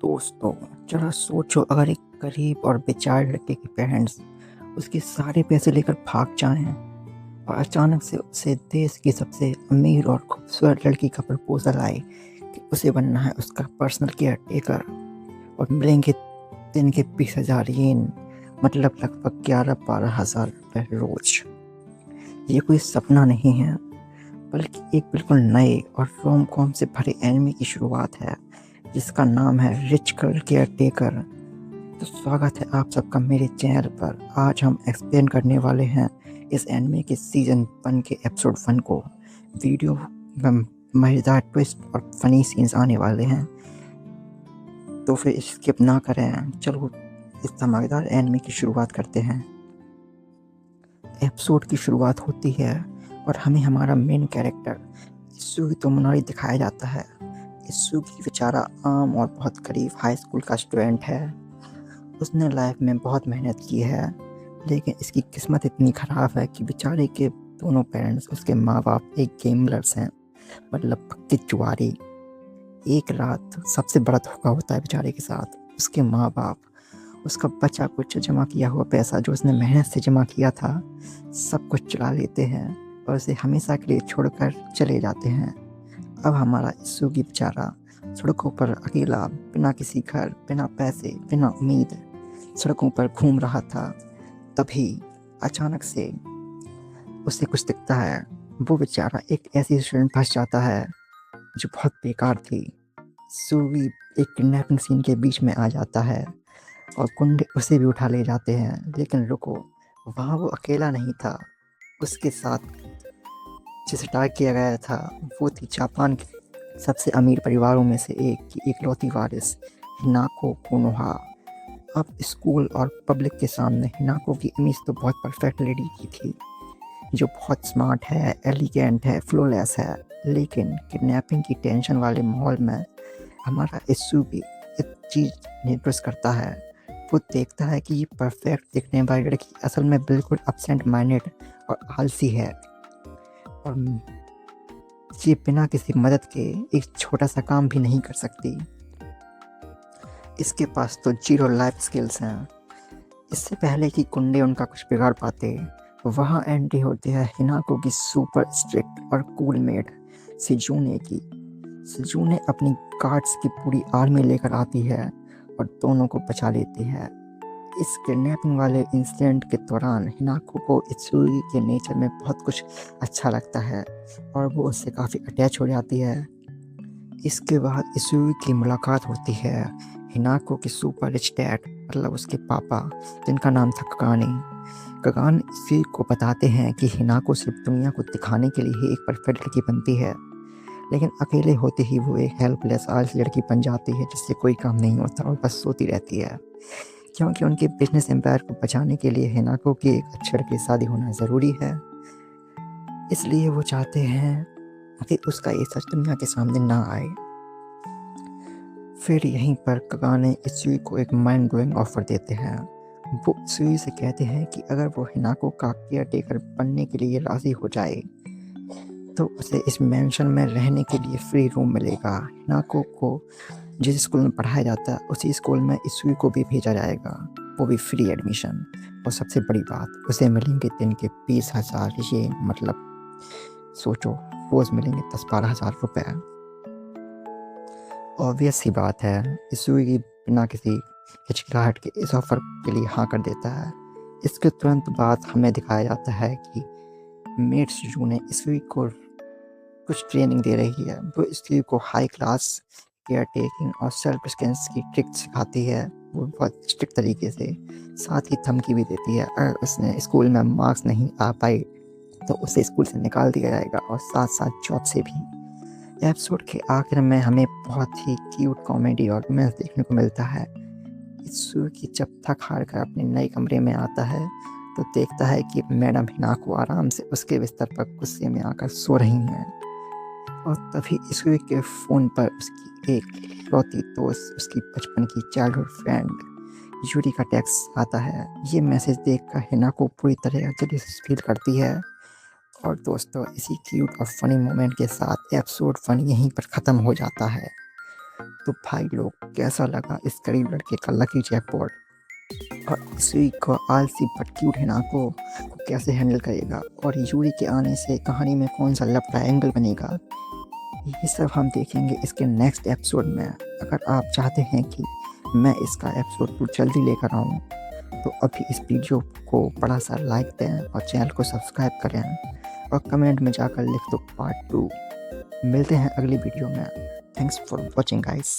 दोस्तों, जरा सोचो अगर एक गरीब और बेचारे लड़के के पेरेंट्स उसके सारे पैसे लेकर भाग जाएं और अचानक से उसे देश की सबसे अमीर और खूबसूरत लड़की का प्रपोजल आए कि उसे बनना है उसका पर्सनल केयर टेकर और मिलेंगे दिन के 20,000 येन, मतलब लगभग 11-12 हज़ार रुपये रोज। ये कोई सपना नहीं है, बल्कि एक बिल्कुल नए और रोम कॉम से भरे एनिमे की शुरुआत है जिसका नाम है रिच गर्ल केयर टेकर। तो स्वागत है आप सबका मेरे चैनल पर। आज हम एक्सप्लेन करने वाले हैं इस एनिमे के सीजन 1 के एपिसोड 1 को। वीडियो में मज़ेदार ट्विस्ट और फनी सीन्स आने वाले हैं, तो फिर स्किप ना करें, चलो इस धमाकेदार एनिमे की शुरुआत करते हैं। एपिसोड की शुरुआत होती है और हमें हमारा मेन कैरेक्टर इत्सुकी तोमोनोरी दिखाया जाता है। इत्सुकी बेचारा आम और बहुत गरीब हाई स्कूल का स्टूडेंट है। उसने लाइफ में बहुत मेहनत की है, लेकिन इसकी किस्मत इतनी ख़राब है कि बेचारे के दोनों पेरेंट्स, उसके माँ बाप एक गेमलर्स हैं, मतलब पक्के जुआरी। एक रात सबसे बड़ा धोखा होता है बेचारे के साथ। उसके माँ बाप उसका बचा कुछ जमा किया हुआ पैसा जो उसने मेहनत से जमा किया था सब कुछ चुरा लेते हैं और उसे हमेशा के लिए छोड़कर चले जाते हैं। अब हमारा इत्सुकी बेचारा सड़कों पर अकेला, बिना किसी घर, बिना पैसे, बिना उम्मीद सड़कों पर घूम रहा था। तभी अचानक से उसे कुछ दिखता है। वो बेचारा एक ऐसी रेस्टोरेंट फंस जाता है जो बहुत बेकार थी। इत्सुकी एक किडनैपिंग सीन के बीच में आ जाता है और गुंडे उसे भी उठा ले जाते हैं। लेकिन रुको, वहाँ वो अकेला नहीं था। उसके साथ जिसे टारगेट किया गया था वो थी जापान के सबसे अमीर परिवारों में से एक की इकलौती वारिस हिनाको कोनोहा। अब स्कूल और पब्लिक के सामने हिनाको की इमेज तो बहुत परफेक्ट लेडी की थी, जो बहुत स्मार्ट है, एलिगेंट है, फ्लॉलेस है। लेकिन किडनैपिंग की टेंशन वाले माहौल में हमारा इत्सुकी एक चीज़ नोटिस करता है। वो देखता है कि ये परफेक्ट दिखने वाली लड़की असल में बिल्कुल एब्सेंट माइंडेड और आलसी है, और ये बिना किसी मदद के एक छोटा सा काम भी नहीं कर सकती। इसके पास तो जीरो लाइफ स्किल्स हैं। इससे पहले कि गुंडे उनका कुछ बिगाड़ पाते, वहाँ एंट्री होती है हिनाको की सुपर स्ट्रिक्ट और कूल मेट सिजुने की। सिजुने अपनी गार्ड्स की पूरी आर्मी लेकर आती है और दोनों को बचा लेती है। इस किडनैपिंग वाले इंसिडेंट के दौरान हिनाको को इत्सुकी के नेचर में बहुत कुछ अच्छा लगता है और वो उससे काफ़ी अटैच हो जाती है। इसके बाद इत्सुकी की मुलाकात होती है हिनाको के सुपर रिच डैड, मतलब उसके पापा, जिनका नाम था कगाने। कगान इत्सुकी को बताते हैं कि हिनाको सिर्फ दुनिया को दिखाने के लिए ही एक परफेक्ट लड़की बनती है, लेकिन अकेले होते ही वो एक हेल्पलेस आलसी लड़की बन जाती है जिससे कोई काम नहीं होता और बस सोती रहती है। क्योंकि उनके बिजनेस एम्पायर को बचाने के लिए हिनाको की एक अच्छे लड़के से शादी होना ज़रूरी है, इसलिए वो चाहते हैं कि उसका ये सच दुनिया के सामने ना आए। फिर यहीं पर कगाने इत्सुकी को एक माइंड ब्लोइंग ऑफर देते हैं। वो इत्सुकी से कहते हैं कि अगर वो हिनाको का केयर टेकर बनने के लिए राज़ी हो जाए तो उसे इस मैंशन में रहने के लिए फ्री रूम मिलेगा। हिनाको को जिस स्कूल में पढ़ाया जाता है उसी स्कूल में इत्सुकी को भी भेजा जाएगा, वो भी फ्री एडमिशन। और सबसे बड़ी बात, उसे मिलेंगे दिन के 20,000 येन, मतलब सोचो रोज़ मिलेंगे 10-12 हज़ार रुपये। ऑब्वियस सी बात है, इत्सुकी बिना किसी हिचकिचाहट के इस ऑफर के लिए हाँ कर देता है। इसके तुरंत बाद हमें दिखाया जाता है कि मेट सिजुने इत्सुकी को कुछ ट्रेनिंग दे रही है। वो इत्सुकी को हाई क्लास केयर टेकिंग और सेल्फ डिफेंस की ट्रिक सिखाती है, वो बहुत स्ट्रिक्ट तरीके से। साथ ही धमकी भी देती है अगर उसने स्कूल में मार्क्स नहीं आ पाए तो उसे स्कूल से निकाल दिया जाएगा, और साथ साथ जॉब से भी। एपिसोड के आखिर में हमें बहुत ही क्यूट कॉमेडी और रोमांस देखने को मिलता है। इत्सुकी जब थक हार कर अपने नए कमरे में आता है तो देखता है कि मैडम हिनाको आराम से उसके बिस्तर पर गुस्से में आकर सो रही हैं, और तभी इत्सुकी के फ़ोन पर उसकी एक इकलौती दोस्त, उसकी बचपन की चाइल्डहुड फ्रेंड यूरी का टेक्स्ट आता है। ये मैसेज देखकर हिनाको पूरी तरह जेलस फील करती है। और दोस्तों, इसी क्यूट और फनी मोमेंट के साथ एपिसोड 1 यहीं पर ख़त्म हो जाता है। तो भाई लोग कैसा लगा इस गरीब लड़के का लकी जैकपॉट, और इसी को आलसी भटकी उठेना को कैसे हैंडल करेगा, और यूरी के आने से कहानी में कौन सा लव ट्रायंगल बनेगा, ये सब हम देखेंगे इसके नेक्स्ट एपिसोड में। अगर आप चाहते हैं कि मैं इसका एपिसोड 2 जल्दी लेकर आऊँ तो अभी इस वीडियो को बड़ा सा लाइक दें और चैनल को सब्सक्राइब करें और कमेंट में जाकर लिख दो पार्ट 2। मिलते हैं अगली वीडियो में। Thanks for watching guys.